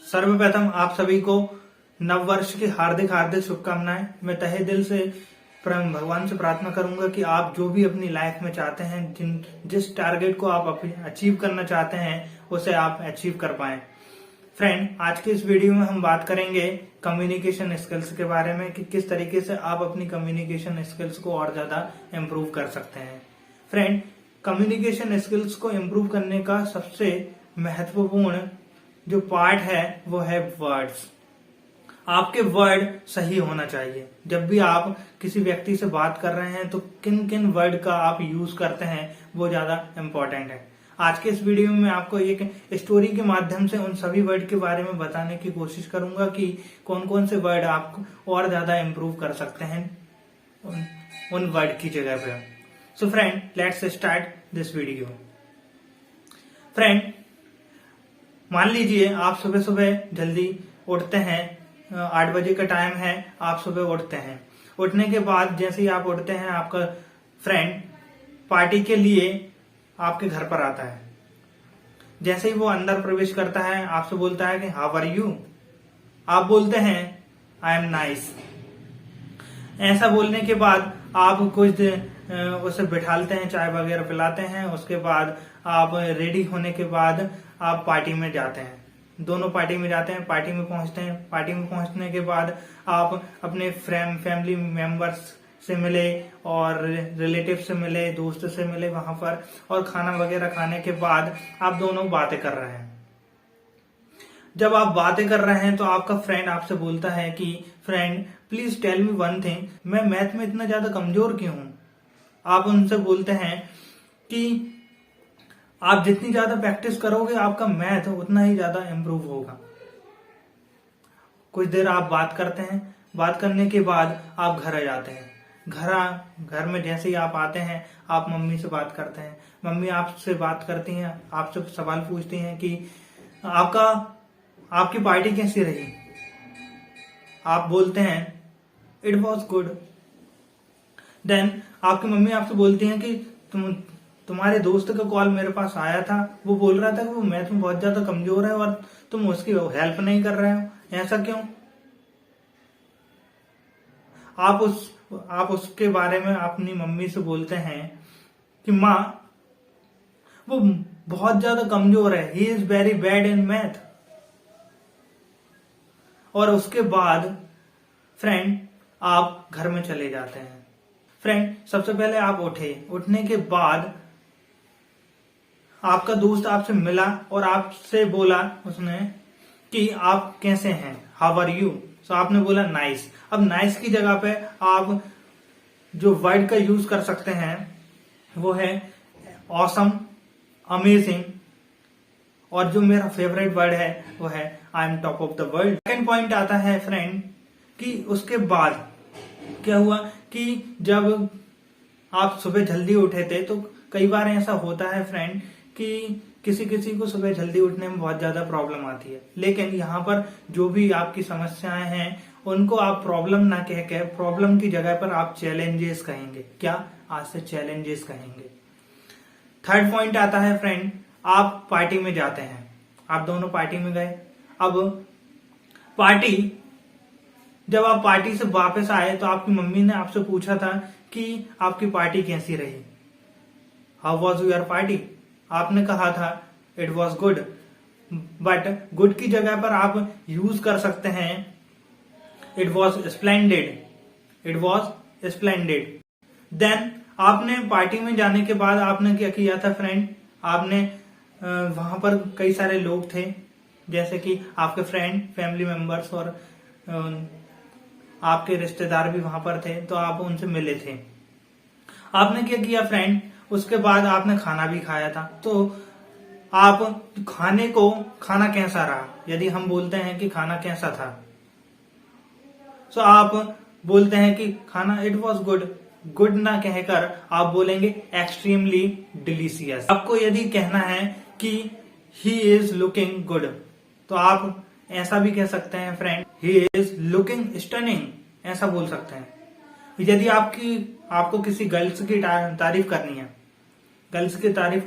सर्वप्रथम आप सभी को नव वर्ष की हार्दिक हार्दिक शुभकामनाएं। मैं तहे दिल से भगवान से प्रार्थना करूंगा कि आप जो भी अपनी लाइफ में चाहते हैं, जिस टारगेट को आप अचीव करना चाहते हैं, उसे आप अचीव कर पाएं। फ्रेंड, आज के इस वीडियो में हम बात करेंगे कम्युनिकेशन स्किल्स के बारे में कि किस तरीके से आप अपनी कम्युनिकेशन स्किल्स को और ज्यादा इम्प्रूव कर सकते हैं। फ्रेंड, कम्युनिकेशन स्किल्स को इम्प्रूव करने का सबसे महत्वपूर्ण जो पार्ट है वो है वर्ड्स। आपके वर्ड सही होना चाहिए। जब भी आप किसी व्यक्ति से बात कर रहे हैं तो किन किन वर्ड का आप यूज करते हैं वो ज्यादा इम्पोर्टेंट है। आज के इस वीडियो में मैं आपको एक स्टोरी के माध्यम से उन सभी वर्ड के बारे में बताने की कोशिश करूंगा कि कौन कौन से वर्ड आप और ज्यादा इम्प्रूव कर सकते हैं उन वर्ड की जगह पे। So friend, let's start this video. Friend, मान लीजिए आप सुबह सुबह जल्दी उठते हैं, 8 बजे का टाइम है, आप सुबह उठते हैं। उठने के बाद जैसे ही आप उठते हैं, आपका फ्रेंड पार्टी के लिए आपके घर पर आता है। जैसे ही वो अंदर प्रवेश करता है, आपसे बोलता है कि हाउ आर यू। आप बोलते हैं आई एम नाइस। ऐसा बोलने के बाद आप कुछ उसे बिठालते हैं, चाय वगैरह पिलाते हैं। उसके बाद आप रेडी होने के बाद आप पार्टी में जाते हैं। दोनों पार्टी में जाते हैं, पार्टी में पहुंचते हैं। पार्टी में पहुंचने के बाद आप अपने फैमिली मेंबर्स से मिले और रिलेटिव से मिले, दोस्त से मिले वहां पर, और खाना वगैरह खाने के बाद आप दोनों बातें कर रहे हैं। जब आप बातें कर रहे हैं तो आपका फ्रेंड आपसे बोलता है कि friend please tell me one thing, मैं मैथ में इतना ज्यादा कमजोर क्यों हूं। आप उनसे बोलते हैं कि आप जितनी ज्यादा प्रैक्टिस करोगे आपका मैथ उतना ही ज्यादा इम्प्रूव होगा। कुछ देर आप बात करते हैं। बात करने के बाद आप घर आ जाते हैं। घर में जैसे ही आप आते हैं, आप मम्मी से बात करते हैं। मम्मी आपसे बात करती हैं, आपसे सवाल पूछती हैं कि आपकी पार्टी कैसी रही। आप बोलते हैं इट वॉज गुड। देन आपकी मम्मी आपसे बोलती हैं कि तुम्हारे दोस्त का कॉल मेरे पास आया था, वो बोल रहा था कि वो मैथ में बहुत ज्यादा कमजोर है और तुम उसकी हेल्प नहीं कर रहे हो, ऐसा क्यों। आप उसके बारे में अपनी मम्मी से बोलते हैं कि माँ वो बहुत ज्यादा कमजोर है, he is very bad in math. और उसके बाद फ्रेंड आप घर में चले जाते हैं। फ्रेंड, सबसे पहले आप उठने के बाद आपका दोस्त आपसे मिला और आपसे बोला उसने कि आप कैसे हैं, हाउ आर यू। तो आपने बोला नाइस। अब नाइस की जगह पे आप जो वर्ड का यूज कर सकते हैं वो है ऑसम, अमेजिंग, और जो मेरा फेवरेट वर्ड है वो है I am top of the world. Second point आता है फ्रेंड कि उसके बाद क्या हुआ कि जब आप सुबह जल्दी उठे थे तो कई बार ऐसा होता है फ्रेंड कि किसी को सुबह जल्दी उठने में बहुत ज्यादा प्रॉब्लम आती है। लेकिन यहाँ पर जो भी आपकी समस्याएं हैं उनको आप प्रॉब्लम ना कह के प्रॉब्लम की जगह पर आप चैलेंजेस कहेंगे। क्या, आज से चैलेंजेस कहेंगे। थर्ड पॉइंट आता है फ्रेंड, आप पार्टी में जाते हैं। आप दोनों पार्टी में गए। अब जब आप पार्टी से वापस आए तो आपकी मम्मी ने आपसे पूछा था कि आपकी पार्टी कैसी रही, हाउ वॉज योर पार्टी। आपने कहा था it was good. But good की जगह पर आप यूज कर सकते हैं it was splendid. It was splendid. Then आपने पार्टी में जाने के बाद आपने क्या किया था फ्रेंड, आपने वहां पर कई सारे लोग थे, जैसे कि आपके फ्रेंड, फैमिली मेंबर्स और आपके रिश्तेदार भी वहां पर थे, तो आप उनसे मिले थे। आपने क्या किया फ्रेंड, उसके बाद आपने खाना भी खाया था। तो आप खाना कैसा रहा, यदि हम बोलते हैं कि खाना कैसा था, तो आप बोलते हैं कि खाना इट वॉज गुड। गुड ना कहकर आप बोलेंगे एक्सट्रीमली डिलीशियस। आपको यदि कहना है कि ही इज लुकिंग गुड, तो आप ऐसा भी कह सकते हैं friend, he is looking stunning, ऐसा बोल सकते हैं। यदि आपको किसी गर्ल्स की तारीफ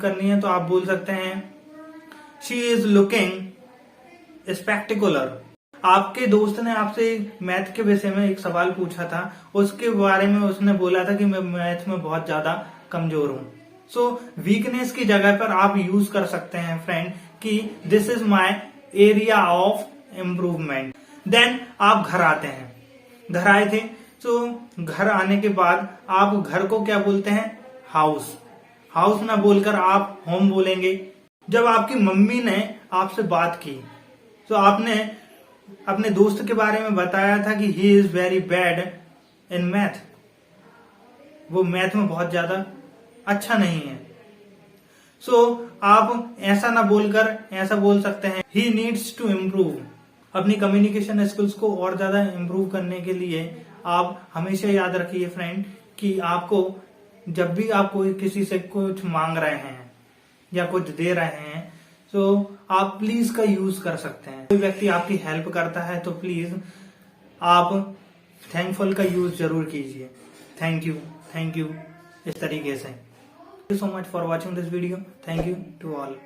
करनी है तो आप बोल सकते हैं शी इज लुकिंग स्पेक्टिकुलर। आपके दोस्त ने आपसे मैथ के विषय में एक सवाल पूछा था, उसके बारे में उसने बोला था कि मैं मैथ में बहुत ज्यादा कमजोर हूं। सो वीकनेस की जगह पर आप यूज कर सकते हैं फ्रेंड कि this is my area of improvement. Then आप घर आते हैं, घर आए थे, तो घर आने के बाद आप घर को क्या बोलते हैं? हाउस। हाउस ना बोलकर आप होम बोलेंगे। जब आपकी मम्मी ने आपसे बात की तो आपने अपने दोस्त के बारे में बताया था कि he is very bad in math, वो मैथ में बहुत ज्यादा अच्छा नहीं है। सो आप ऐसा ना बोलकर ऐसा बोल सकते हैं ही नीड्स टू इम्प्रूव। अपनी कम्युनिकेशन स्किल्स को और ज्यादा इम्प्रूव करने के लिए आप हमेशा याद रखिए फ्रेंड कि आपको जब भी आप कोई किसी से कुछ मांग रहे हैं या कुछ दे रहे हैं तो आप प्लीज का यूज कर सकते हैं। कोई व्यक्ति आपकी हेल्प करता है तो प्लीज आप थैंकफुल का यूज जरूर कीजिए। थैंक यू इस तरीके से। Thank you so much for watching this video. Thank you to all.